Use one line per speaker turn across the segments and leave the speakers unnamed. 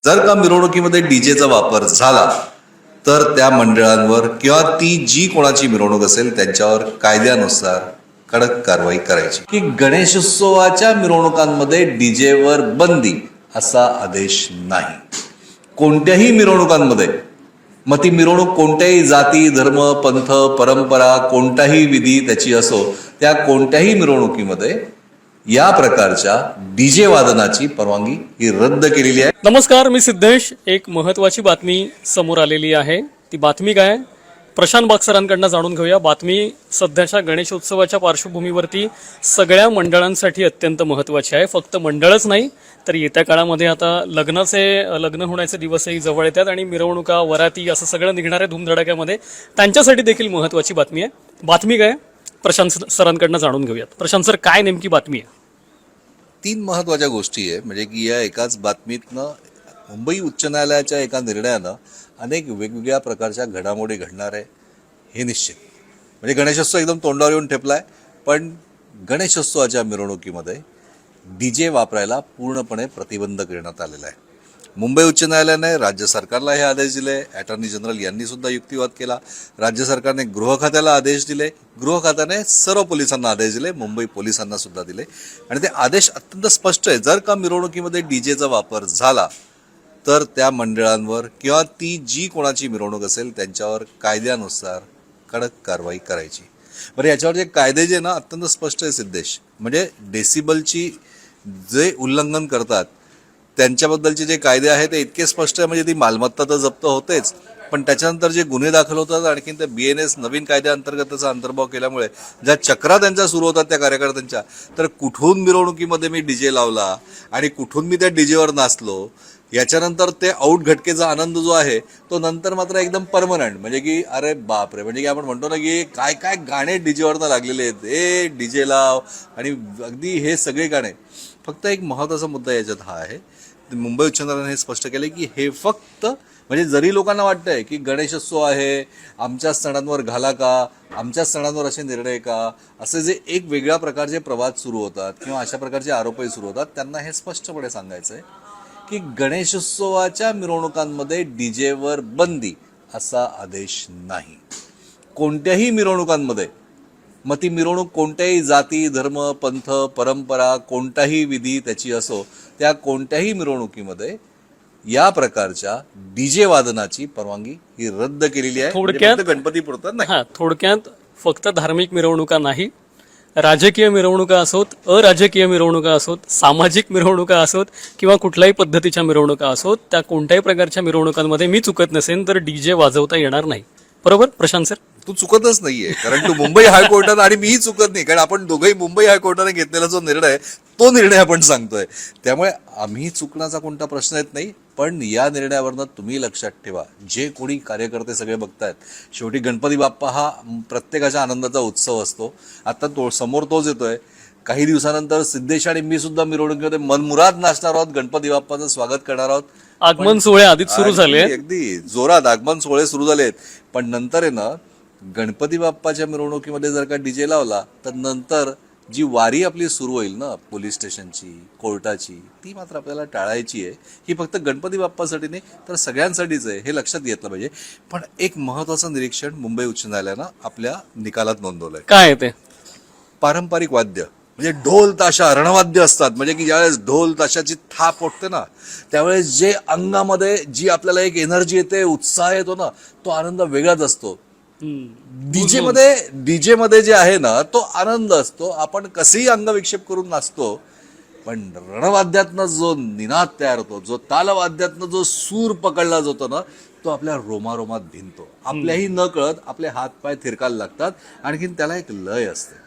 जर का मिरवणुकीमध्ये डीजेचा वापर झाला तर त्या मंडळांवर किंवा ती जी कोणाची मिरवणूक असेल त्यांच्यावर कायद्यानुसार कडक कारवाई करायची. की गणेशोत्सवाच्या मिरवणुकांमध्ये डीजेवर बंदी असा आदेश नाही. कोणत्याही मिरवणुकांमध्ये, मग ती मिरवणूक कोणत्याही जाती, धर्म, पंथ, परंपरा, कोणताही विधी त्याची असो, त्या कोणत्याही मिरवणुकीमध्ये या प्रकारच्या डीजे वादनाची परवानगी ही रद्द केलेली आहे.
नमस्कार, मी सिद्धेश. एक महत्वाची बातमी समोर आलेली आहे. ती बातमी काय? प्रशांत बागसरांकडनं जाणून घेऊया. बातमी सध्याच्या गणेशोत्सवाच्या पार्श्वभूमीवरती सगळ्या मंडळांसाठी अत्यंत महत्वाची आहे. फक्त मंडळच नाही तर येत्या काळामध्ये आता लग्न होण्याचे दिवसही जवळ येतात आणि मिरवणुका, वराती असं सगळं निघणाऱ्या धूमधडाक्यामध्ये त्यांच्यासाठी देखील महत्वाची बातमी आहे. बातमी काय? प्रशांत सरांकडनं जाणून घेऊयात. प्रशांत सर, काय नेमकी बातमी आहे?
3 महत्वाच्या गोष्टी आहे. म्हणजे की या एकाच बातमीतनं मुंबई उच्च न्यायालयाच्या एका निर्णयानं अनेक वेगवेगळ्या प्रकारच्या घडामोडी घडणार आहे हे निश्चित. म्हणजे गणेशोत्सव एकदम तोंडावर येऊन ठेपलाय, पण गणेशोत्सवाच्या मिरवणुकीमध्ये डीजे वापरायला पूर्णपणे प्रतिबंध करण्यात आलेला आहे. मुंबई उच्च न्यायालयाने राज्य सरकारला हे आदेश दिले. अटॉर्नी जनरल यांनी सुद्धा युक्तिवाद केला. राज्य सरकारने गृह खात्याला आदेश दिले. गृह खात्याने सर्व पोलिसांना आदेश दिले. मुंबई पोलिसांना सुद्धा दिले. आणि ते आदेश अत्यंत स्पष्ट आहे. जर का मिरवणुकीमध्ये डीजेचा वापर झाला तर त्या मंडळांवर किंवा ती जी कोणाची मिरवणूक असेल त्यांच्यावर कायद्यानुसार कडक कारवाई करायची. बरं, याच्यावर जे कायदे जे ना अत्यंत स्पष्ट आहे सिद्धेश. म्हणजे डेसिबलची जे उल्लंघन करतात त्यांच्याबद्दलचे जे कायदे आहेत ते इतके स्पष्ट आहे. म्हणजे ती मालमत्ता तर जप्त होतेच, पण त्याच्यानंतर जे गुन्हे दाखल होतात आणखीन त्या BNS नवीन कायद्याअंतर्गत त्याचा अंतर्भाव केल्यामुळे ज्या चक्रा त्यांच्या सुरू होतात त्या कार्यकर्त्यांच्या, तर कुठून मिरवणुकीमध्ये मी डीजे लावला आणि कुठून मी त्या डीजेवर नाचलो, याच्यानंतर ते आऊट घटकेचा आनंद जो आहे तो नंतर मात्र एकदम परमनंट. म्हणजे की अरे बापरे, म्हणजे की आपण म्हणतो ना की काय काय गाणे डीजेवरनं लागलेले आहेत, हे डीजे लाव आणि अगदी हे सगळे गाणे. फक्त एक महत्त्वाचा मुद्दा याच्यात हा आहे, मुंबई उच्च न्यायालयाने हे स्पष्ट केले की हे फक्त म्हणजे जरी लोकांना वाटतंय की गणेशोत्सव आहे, आमच्याच सणांवर घाला का, आमच्याच सणांवर असे निर्णय का, असे जे एक वेगळ्या प्रकारचे प्रवाद सुरू होतात किंवा अशा प्रकारचे आरोपही सुरू होतात, त्यांना हे स्पष्टपणे सांगायचं आहे की गणेशोत्सवाच्या मिरवणुकांमध्ये डीजेवर बंदी असा आदेश नाही. कोणत्याही मिरवणुकांमध्ये, मग ती मिरवणूक कोणत्याही जाती, धर्म, पंथ, परंपरा, कोणताही विधी त्याची असो, त्या कोणत्याही मिरवणुकीमध्ये या प्रकारच्या डीजे वादनाची परवानगी ही रद्द केलेली आहे.
थोडक्यात
गणपतीपुरतं नाही.
थोडक्यात फक्त धार्मिक मिरवणुका नाही, राजकीय मिरवणुका असोत, अराजकीय मिरवणुका असोत, सामाजिक मिरवणुका असोत किंवा कुठल्याही पद्धतीच्या मिरवणुका असोत, त्या कोणत्याही प्रकारच्या मिरवणुकांमध्ये मी चुकत नसेन तर डीजे वाजवता येणार नाही. बरोबर प्रशांत सर?
तू चुकतच नाहीये, कारण तू मुंबई हायकोर्टात आणि मीही चुकत नाही, कारण आपण दोघंही मुंबई हायकोर्टाने घेतलेला जो निर्णय तो निर्णय आपण सांगतोय. त्यामुळे आम्ही चुकण्याचा कोणता प्रश्न येत नाही. पण या निर्णयावरनं तुम्ही लक्षात ठेवा, जे कोणी कार्यकर्ते सगळे बघतायत, शेवटी गणपती बाप्पा हा प्रत्येकाच्या आनंदाचा उत्सव असतो. आता समोर तोच येतोय. काही दिवसानंतर सिद्धेश आणि मी सुद्धा मिरवणुकीमध्ये मनमुराद नाचणार आहोत, गणपती बाप्पाचं स्वागत करणार आहोत.
आगमन सोहळे आधीच सुरू झाले,
अगदी जोरात आगमन सोहळे सुरू झालेत. पण नंतर आहे ना, गणपती बाप्पाच्या मिरवणुकीमध्ये जर का डीजे लावला तर नंतर जी वारी आपली सुरू होईल ना पोलीस स्टेशनची, कोर्टाची, ती मात्र आपल्याला टाळायची आहे. ही फक्त गणपती बाप्पासाठी नाही तर सगळ्यांसाठीच आहे, हे लक्षात घेतलं पाहिजे. पण एक महत्वाचं निरीक्षण मुंबई उच्च न्यायालयानं आपल्या निकालात नोंदवलंय.
काय आहे ते?
पारंपरिक वाद्य म्हणजे ढोल ताशा, रणवाद्य असतात. म्हणजे की ज्यावेळेस ढोल ताशाची थाप उठते ना, त्यावेळेस जे अंगामध्ये जी आपल्याला एक एनर्जी येते, उत्साह येतो ना, तो आनंद वेगळाच असतो. डीजे मध्ये जे आहे ना तो आनंद असतो. आपण कसंही अंगविक्षेप करून नाचतो, पण रणवाद्यातनं जो निनाद तयार होतो, जो तालवाद्यातनं जो सूर पकडला जातो ना, तो आपल्या रोमारोमात भिनतो. आपल्याही न कळत आपले हात पाय थिरकायला लागतात. आणखीन त्याला एक लय असते.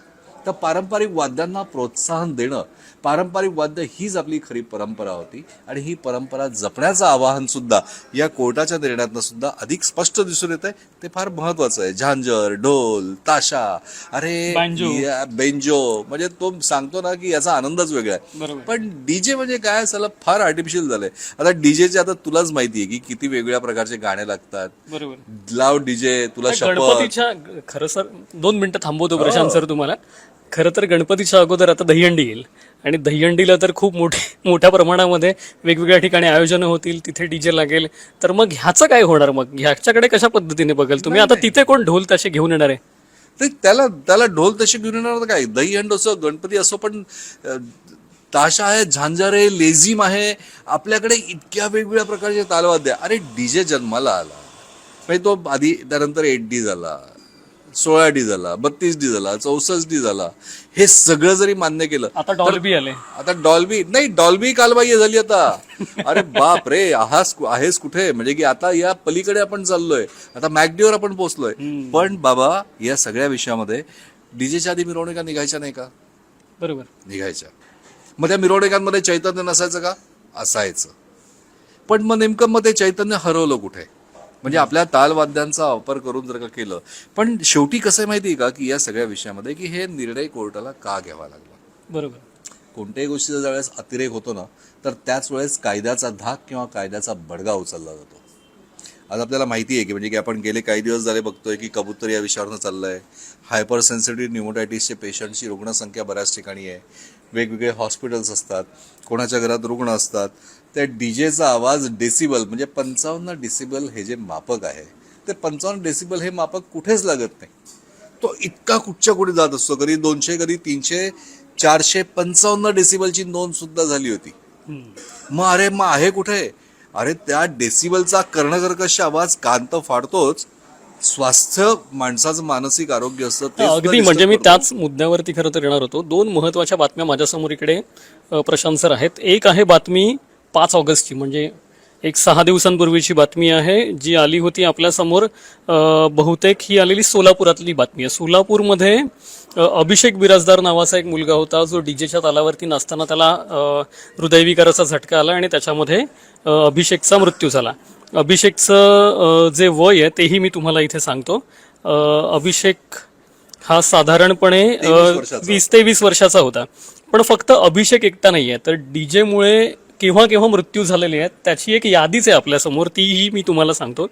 तर पारंपरिक वाद्यांना प्रोत्साहन देणं, पारंपरिक वाद्य हीच आपली खरी परंपरा होती आणि ही परंपरा जपण्याचं आवाहन सुद्धा या कोर्टाच्या निर्णयातनं सुद्धा अधिक स्पष्ट दिसून येत आहे. ते फार महत्वाचं आहे. झांजर, ढोल, ताशा, अरे बेंजो, म्हणजे तो सांगतो ना की याचा आनंदच वेगळा आहे. पण डीजे म्हणजे काय, सला फार आर्टिफिशियल झालंय. आता डीजेचे आता तुलाच माहिती आहे की किती वेगवेगळ्या प्रकारचे गाणे लागतात. लाव डीजे, तुला शपथ.
गणपतीच्या खरं सर 2 मिनिटं थांबवतो प्रशांत सर तुम्हाला. खरं तर गणपतीच्या अगोदर आता दहीहंडी येईल आणि दहीहंडीला तर खूप मोठ्या प्रमाणामध्ये वेगवेगळ्या ठिकाणी आयोजनं होतील, तिथे डीजे लागेल. तर मग ह्याचं काय होणार? मग ह्याच्याकडे कशा पद्धतीने बघाल तुम्ही? आता तिथे कोण ढोल तसे घेऊन येणार आहे?
तर त्याला त्याला ढोल तशी घेऊन येणार तर काय, दहीहंड असो गणपती असो, पण ताशा आहे, झांजार आहे, लेझिम आहे, आपल्याकडे इतक्या वेगवेगळ्या प्रकारचे तालवाद्य. अरे डीजे जन्माला आला म्हणजे तो आधी, त्यानंतर 8D झाला, 16D झाला, 32D झाला, 64D झाला. हे सगळं जरी मान्य केलं,
आता डॉल्बी आले.
आता डॉल्बी नाही, डॉल्बी कालबाह्य झाली आता. अरे बाप रे, आहेस कुठे? म्हणजे की आता या पलीकडे आपण चाललोय, आता मॅकडीवर आपण पोहोचलोय. पण बाबा या सगळ्या विषयामध्ये डीजेच्या आधी मिरवणुका निघायच्या नाही का?
बरोबर.
निघायच्या. मग त्या मिरवणुकांमध्ये चैतन्य नसायचं का? असायचं. पण मग नेमकं मग ते चैतन्य हरवलं कुठे? म्हणजे आपल्या तालवाद्यांचा वापर करून जर का केलं. पण शेवटी कसं आहे माहिती आहे का, की या सगळ्या विषयामध्ये की हे निर्णय कोर्टाला का घ्यावा लागला?
बरोबर.
कोणत्याही गोष्टीचा ज्यावेळेस अतिरेक होतो ना, तर त्याच वेळेस कायद्याचा धाक किंवा कायद्याचा बडगा उचलला जातो. आज आपल्याला माहिती आहे की म्हणजे की आपण गेले काही दिवस झाले बघतोय की कबूतर या विषयावरनं चाललंय. हायपर सेन्सिटिव्ह न्यूमोटायटिसचे पेशंटची रुग्णसंख्या बऱ्याच ठिकाणी आहे. वेगवेगळे हॉस्पिटल्स असतात, कोणाच्या घरात रुग्ण असतात. त्या डीजेचा आवाज डेसिबल म्हणजे 55 डेसिबल हे जे मापक आहे, ते 55 डेसिबल हे मापक कुठेच लागत नाही. तो इतका कुठच्या कुठे जात असतो. कधी 200, कधी 300, 455 डेसिबलची नोंद सुद्धा झाली होती. मग आहे कुठे? अरे त्या डेसिबलचा कर्णकर्कश आवाज कान तर फाडतोच, स्वास्थ्य माणसाचं मानसिक आरोग्य असतं ते सुद्धा
अगदी. म्हणजे
disturb
मी
करतो.
त्याच मुद्द्यावरती खरं तर येणार होतो. 2 महत्वाच्या बातम्या माझ्यासमोर इकडे प्रशांत सर आहेत. एक आहे बातमी 5 ऑगस्टची, म्हणजे एक 6 दिवसांपूर्वीची बातमी आहे जी आली होती आपल्यासमोर. बहुतेक ही आलेली सोलापुरातली बातमी आहे. सोलापूरमध्ये अभिषेक बिराजदार नावाचा एक मुलगा होता जो डीजेच्या तालावरती नाचताना त्याला हृदयविकाराचा झटका आला आणि त्याच्यामध्ये अभिषेकचा मृत्यू झाला. अभिषेकचं जे वय आहे तेही मी तुम्हाला इथे सांगतो. अभिषेक हा साधारणपणे 20 ते 20 वर्षाचा होता. पण फक्त अभिषेक एकटा नाहीये, तर डीजेमुळे केव्हा केव्हा मृत्यू झालेले आहेत त्याची एक यादीच आहे आपल्यासमोर, तीही मी तुम्हाला सांगतो.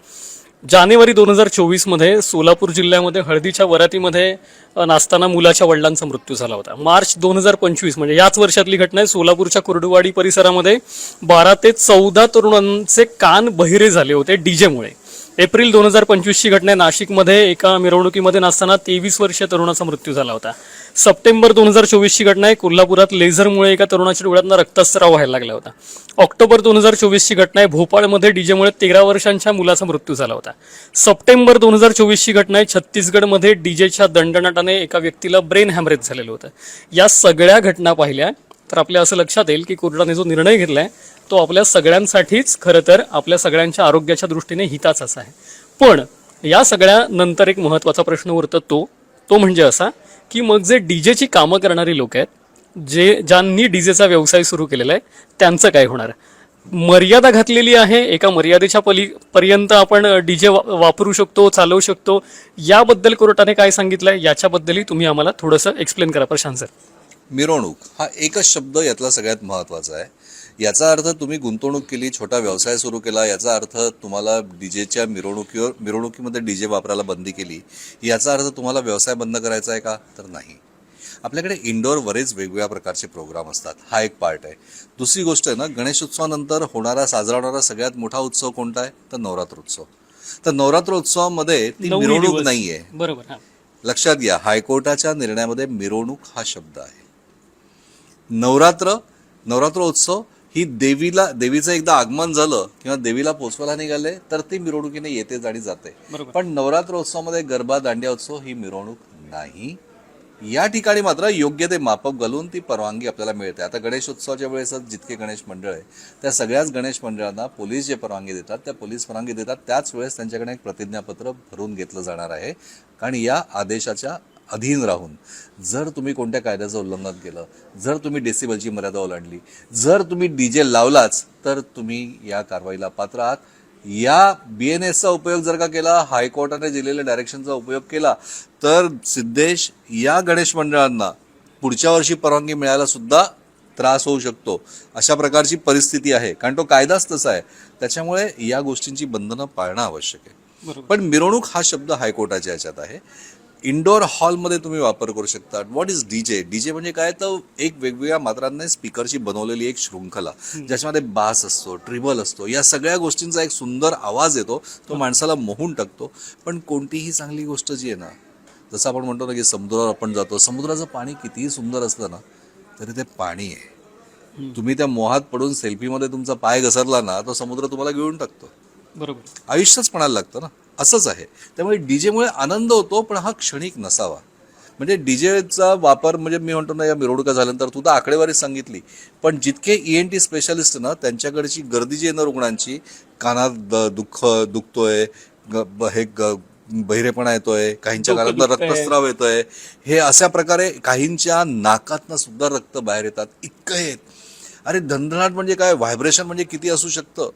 जानेवारी 2024 मध्ये सोलापूर जिल्ह्यामध्ये हळदीच्या वरातीमध्ये नाचताना मुलाच्या वडिलांचा मृत्यू झाला होता. मार्च 2025 म्हणजे याच वर्षातली घटना आहे. सोलापूरच्या कुर्डुवाडी परिसरामध्ये 12 ते 14 तरुणांचे कान बहिरे झाले होते डीजेमुळे. एप्रिल 2025 ची घटना आहे. नाशिकमध्ये एका मिरवणुकीमध्ये नाचताना 23 वर्षीय तरुणाचा मृत्यू झाला होता. सप्टेंबर 2024 ची घटना आहे. कोल्हापुरात लेझरमुळे एका तरुणाच्या डोळ्यातनं रक्तस्राव व्हायला लागला होता. ऑक्टोबर 2024 ची घटना आहे. भोपाळमध्ये डीजेमुळे 13 वर्षांच्या मुलाचा मृत्यू झाला होता. सप्टेंबर 2024 ची घटना आहे. छत्तीसगडमध्ये डीजेच्या दणदणाटाने एका व्यक्तीला ब्रेन हॅमरेज झालेलं होतं. या सगळ्या घटना पाहिल्या तर आपल्या असं लक्षात येईल की कोर्टाने जो निर्णय घेतलाय तो आपल्या सगळ्यांसाठीच खरं तर आपल्या सगळ्यांच्या आरोग्याच्या दृष्टीने हिताचाच आहे. पण या सगळ्या नंतर एक महत्वाचा प्रश्न उरतो तो म्हणजे असा की मग जे डीजेची कामं करणारी लोक आहेत, ज्यांनी डीजेचा व्यवसाय सुरू केलेला आहे, त्यांचं काय होणार? मर्यादा घातलेली आहे, एका मर्यादेच्या पर्यंत आपण डीजे वापरू शकतो, चालवू शकतो. याबद्दल कोर्टाने काय सांगितलंय याच्याबद्दलही तुम्ही आम्हाला थोडंसं एक्सप्लेन करा प्रशांत सर.
मिरवणूक हा एकच शब्द यातला सगळ्यात महत्वाचा आहे. याचा अर्थ तुम्ही गुंतवणूक केली, छोटा व्यवसाय सुरू केला, याचा अर्थ तुम्हाला डीजेच्या मिरवणुकीमध्ये डीजे वापरायला बंदी केली, याचा अर्थ तुम्हाला व्यवसाय बंद करायचा आहे का? तर नाही. आपल्याकडे इंडोर बरेच वेगवेगळ्या प्रकारचे प्रोग्राम असतात, हा एक पार्ट आहे. दुसरी गोष्ट आहे ना, गणेशोत्सवानंतर साजरा होणारा सगळ्यात मोठा उत्सव कोणता आहे? तर नवरात्रोत्सव. तर नवरात्रोत्सवामध्ये ती मिरवणूक नाहीये.
बरोबर.
लक्षात घ्या, हायकोर्टाच्या निर्णयामध्ये मिरवणूक हा शब्द आहे. नवरात्रोत्सव ही देवीचं एकदा आगमन झालं किंवा देवीला पोचवायला निघाले तर ती मिरवणुकीने येते आणि जाते. पण नवरात्रोत्सवामध्ये गरबा, दांडिया उत्सव ही मिरवणूक नाही. या ठिकाणी मात्र योग्य ते मापक घालून ती परवानगी आपल्याला मिळते. आता गणेशोत्सवाच्या वेळेसच जितके गणेश मंडळ आहे त्या सगळ्याच गणेश मंडळांना पोलीस जे परवानगी देतात त्या पोलीस परवानगी देतात. त्याच वेळेस त्यांच्याकडे एक प्रतिज्ञापत्र भरून घेतलं जाणार आहे. कारण या आदेशाच्या अधीन राहून जर तुम्ही कोणत्या कायद्याचं उल्लंघन केलं, जर तुम्ही डेसिबलची मर्यादा ओलांडली, जर तुम्ही डीजे लावलाच तर तुम्ही या कारवाईला पात्र आहात. या BNSचा उपयोग जर का केला, हायकोर्टाने दिलेल्या डायरेक्शनचा उपयोग केला तर सिद्धेश या गणेश मंडळांना पुढच्या वर्षी परवानगी मिळायला सुद्धा त्रास होऊ शकतो. अशा प्रकारची परिस्थिती आहे, कारण तो कायदाच तसा आहे. त्याच्यामुळे या गोष्टींची बंधनं पाळणं आवश्यक आहे. पण मिरवणूक हा शब्द हायकोर्टाच्या याच्यात आहे. इंडोर हॉलमध्ये तुम्ही वापर करू शकता. What is DJ? डीजे म्हणजे काय, तर एक वेगवेगळ्या मात्रांनी स्पीकरची बनवलेली एक शृंखला, ज्याच्यामध्ये बास असतो, ट्रिबल असतो, या सगळ्या गोष्टींचा एक सुंदर आवाज येतो, तो माणसाला मोहून टाकतो. पण कोणतीही चांगली गोष्ट जी आहे ना, जसं आपण म्हणतो ना की समुद्रावर आपण जातो, समुद्राचं पाणी कितीही सुंदर असलं ना तरी ते पाणी आहे. तुम्ही त्या मोहात पडून सेल्फीमध्ये तुमचा पाय घसरला ना, तो समुद्र तुम्हाला गिळून टाकतो.
बरोबर.
आयुष्यच पणाला लागतं ना, असंच आहे. त्यामुळे डीजेमुळे आनंद होतो, पण हा क्षणिक नसावा. म्हणजे डीजेचा वापर म्हणजे मी म्हणतो ना, या मिरवणुका झाल्यानंतर तू तर आकडेवारी सांगितली, पण जितके ENT स्पेशालिस्ट ना, त्यांच्याकडची गर्दी जी आहे ना रुग्णांची, कानात दुखतोय, बहिरेपणा येतोय, काहींच्या
डोकं
कानातनं
दुखतंय.
रक्तस्राव येतोय, हे अशा प्रकारे काहींच्या नाकातनं सुद्धा रक्त बाहेर येतात, इतकं येत. अरे धनधनाट म्हणजे काय, व्हायब्रेशन म्हणजे किती असू शकतं.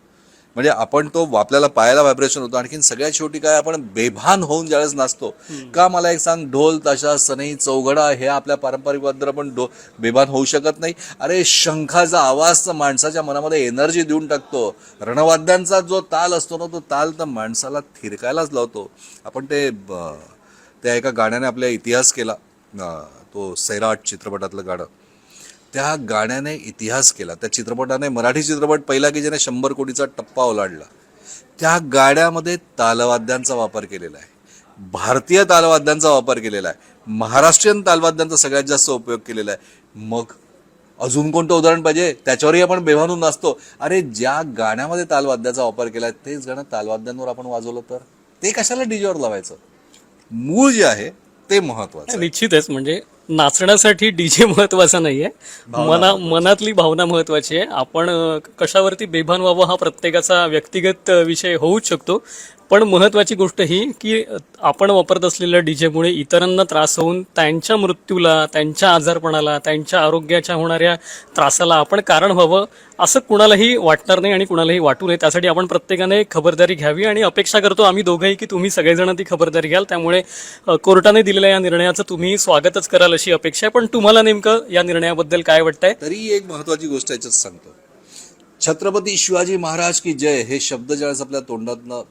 म्हणजे आपण तो आपल्याला पायाला व्हायब्रेशन होतं, आणखीन सगळ्यात शेवटी काय, आपण बेभान होऊन ज्यावेळेस नाचतो का, मला एक सांग, ढोल ताशा सनई चौघडा हे आपल्या पारंपरिक वाद्यावर आपण बेभान होऊ शकत नाही. अरे शंखाचा आवाज तर माणसाच्या मनामध्ये एनर्जी देऊन टाकतो. रणवाद्यांचा जो ताल असतो ना, तो ताल तर माणसाला थिरकायलाच लावतो. आपण त्या एका गाण्याने आपला इतिहास केला, तो सैराट चित्रपटातलं गाणं, त्या गाण्याने इतिहास केला. त्या चित्रपटाने, मराठी चित्रपट पहिला की ज्याने 100 कोटीचा टप्पा ओलांडला. त्या गाण्यामध्ये तालवाद्यांचा वापर केलेला आहे, भारतीय तालवाद्यांचा वापर केलेला आहे, महाराष्ट्रीयन तालवाद्यांचा सगळ्यात जास्त उपयोग केलेला आहे. मग अजून कोणतं उदाहरण पाहिजे, त्याच्यावरही आपण बेभानून नाचतो. अरे ज्या गाण्यामध्ये तालवाद्याचा वापर केला आहे तेच गाणं तालवाद्यांवर आपण वाजवलं तर ते कशाला डीजेवर लावायचं. मूळ जे आहे ते महत्वाचं आहे.
निश्चितच, म्हणजे नाचण्यासाठी डीजे महत्वाचा नाहीये, मनातली भावना महत्वाची आहे. आपण कशावरती बेभान व्हावं हा प्रत्येकाचा व्यक्तिगत विषय होऊच शकतो, पण महत्वाची गोष्ट ही की आपण वापरत असलेल्या डीजेमुळे इतरांना त्रास होऊन त्यांच्या मृत्यूला, त्यांच्या आजारपणाला, त्यांच्या आरोग्याच्या होणाऱ्या त्रासाला आपण कारण व्हावं असं कुणालाही वाटणार नाही आणि कुणालाही वाटू नये. त्यासाठी आपण प्रत्येकाने खबरदारी घ्यावी आणि अपेक्षा करतो आम्ही दोघंही की तुम्ही सगळेजण ती खबरदारी घ्याल. त्यामुळे कोर्टाने दिलेल्या या निर्णयाचं तुम्ही स्वागतच कराल अशी अपेक्षा आहे. पण तुम्हाला नेमकं या निर्णयाबद्दल काय वाटतंय?
तरी एक महत्वाची गोष्ट याच्यात सांगतो. छत्रपती शिवाजी महाराज की जय हे शब्द ज्यावेळेस आपल्या तोंडातनं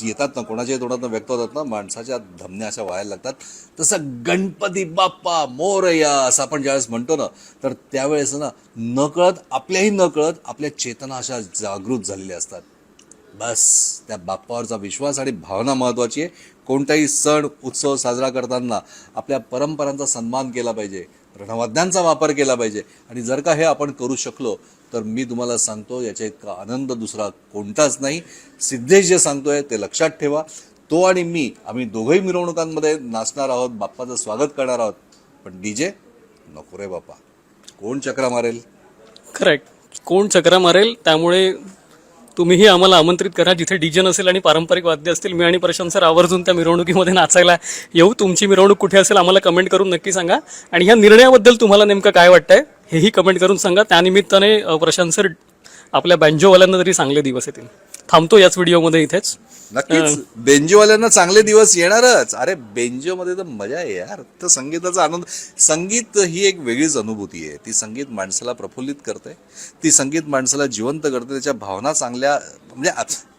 येतात ना, कोणाच्याही तोंडातनं व्यक्त होतात ना, माणसाच्या धमन्या अशा व्हायला लागतात. तसं गणपती बाप्पा मोरया असं आपण ज्यावेळेस म्हणतो ना, तर त्यावेळेस ना नकळत, आपल्याही नकळत आपल्या चेतना अशा जागृत झालेल्या असतात. बस त्या बाप्पावरचा विश्वास आणि भावना महत्वाची आहे. कोणताही सण उत्सव साजरा करताना आपल्या परंपरांचा सन्मान केला पाहिजे, रणवाद्यांचा वापर केला पाहिजे. आणि जर का हे आपण करू शकलो तर मी तुम्हाला सांगतो, याच्या इतका आनंद दुसरा कोणताच नाही. सिद्धेश जे सांगतोय ते लक्षात ठेवा. तो आणि मी, आम्ही दोघंही मिरवणुकांमध्ये नाचणार आहोत, बाप्पाचं स्वागत करणार आहोत. पण डीजे नको रे बाप्पा, कोण चक्रा मारेल.
करेक्ट, कोण चक्रा मारेल. त्यामुळे तुम्हीही आम्हाला आमंत्रित करा जिथे डीजे नसेल आणि पारंपरिक वाद्य असतील. मी आणि प्रशांत सर आवर्जून त्या मिरवणुकीमध्ये नाचायला येऊ. तुमची मिरवणूक कुठे असेल आम्हाला कमेंट करून नक्की सांगा. आणि ह्या निर्णयाबद्दल तुम्हाला नेमकं काय वाटतंय हेही कमेंट करून सांगा. त्यानिमित्ताने प्रशांत सर आपल्या बँजोवाल्यांना तरी चांगले दिवस येतील. थांबतो याच व्हिडिओमध्ये इथेच.
नक्कीच बेंजोवाल्यांना चांगले दिवस येणारच. अरे बेंजोमध्ये तर मजा आहे यार, तर संगीताचा आनंद. संगीत ही एक वेगळीच अनुभूती आहे. ती संगीत माणसाला प्रफुल्लित करते, ती संगीत माणसाला जिवंत करते. त्याच्या भावना चांगल्या, म्हणजे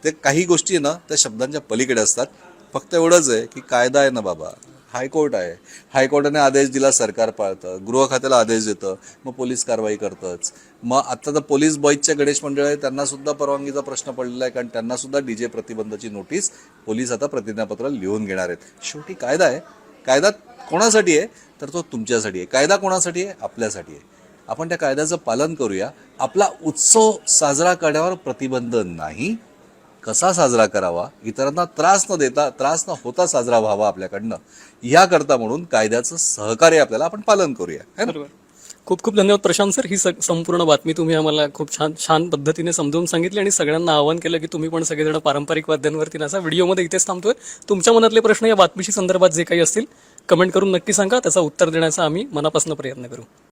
ते काही गोष्टी ना त्या शब्दांच्या पलीकडे असतात. फक्त एवढंच आहे की कायदा आहे ना बाबा, हायकोर्ट आहे, हायकोर्टाने आदेश दिला सरकार पाळतं, गृह खात्याला आदेश देतं, मग पोलीस कारवाई करतंच. मग आता तर पोलीस बॉईजच्या गणेश मंडळ आहे, त्यांना सुद्धा परवानगीचा प्रश्न पडलेला आहे, कारण त्यांना सुद्धा डीजे प्रतिबंधाची नोटीस पोलीस आता प्रतिज्ञापत्र लिहून घेणार आहेत. शेवटी कायदा आहे. कायदा कोणासाठी आहे तर तो तुमच्यासाठी आहे. कायदा कोणासाठी आहे? आपल्यासाठी आहे. आपण त्या कायद्याचं पालन करूया. आपला उत्सव साजरा करण्यावर प्रतिबंध नाही. कसा साजरा करावा, इतरांना त्रास न देता, त्रास न होता साजरा व्हावा आपल्याकडनं, याकरता म्हणून कायद्याचं सहकार्य आपल्याला आपण पालन करूया.
बरोबर. खूप खूप धन्यवाद प्रशांत सर. ही संपूर्ण बातमी तुम्ही आम्हाला खूप छान पद्धतीने समजावून सांगितली आणि सगळ्यांना आवाहन केलं की तुम्ही पण सगळेजण पारंपरिक वाद्यांवरती नाचा. व्हिडिओमध्ये इथेच थांबतोय. तुमच्या मनातले प्रश्न या बातमीशी संदर्भात जे काही असतील कमेंट करून नक्की सांगा. त्याचं उत्तर देण्याचा आम्ही मनापासून प्रयत्न करू.